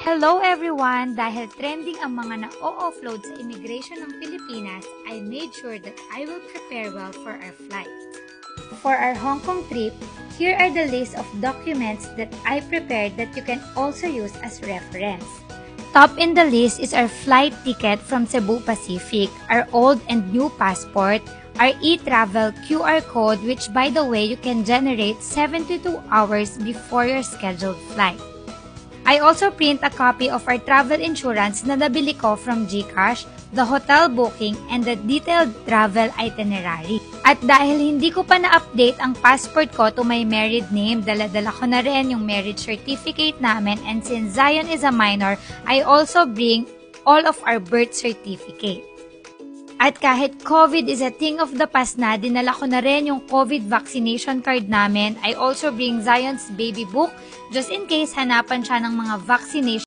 Hello everyone! Dahil trending ang mga na-o-offload sa immigration ng Pilipinas, I made sure that I will prepare well for our flight. For our Hong Kong trip, here are the list of documents that I prepared that you can also use as reference. Top in the list is our flight ticket from Cebu Pacific, our old and new passport, our e-travel QR code which by the way you can generate 72 hours before your scheduled flight. I also print a copy of our travel insurance na nabili ko from GCash, the hotel booking, and the detailed travel itinerary. At dahil hindi ko pa na-update ang passport ko to my married name, dala-dala ko na rin yung marriage certificate namin, and since Zion is a minor, I also bring all of our birth certificate. At kahit COVID is a thing of the past na, dinala ko na rin yung COVID vaccination card namin. I also bring Zion's baby book just in case hanapan siya ng mga vaccination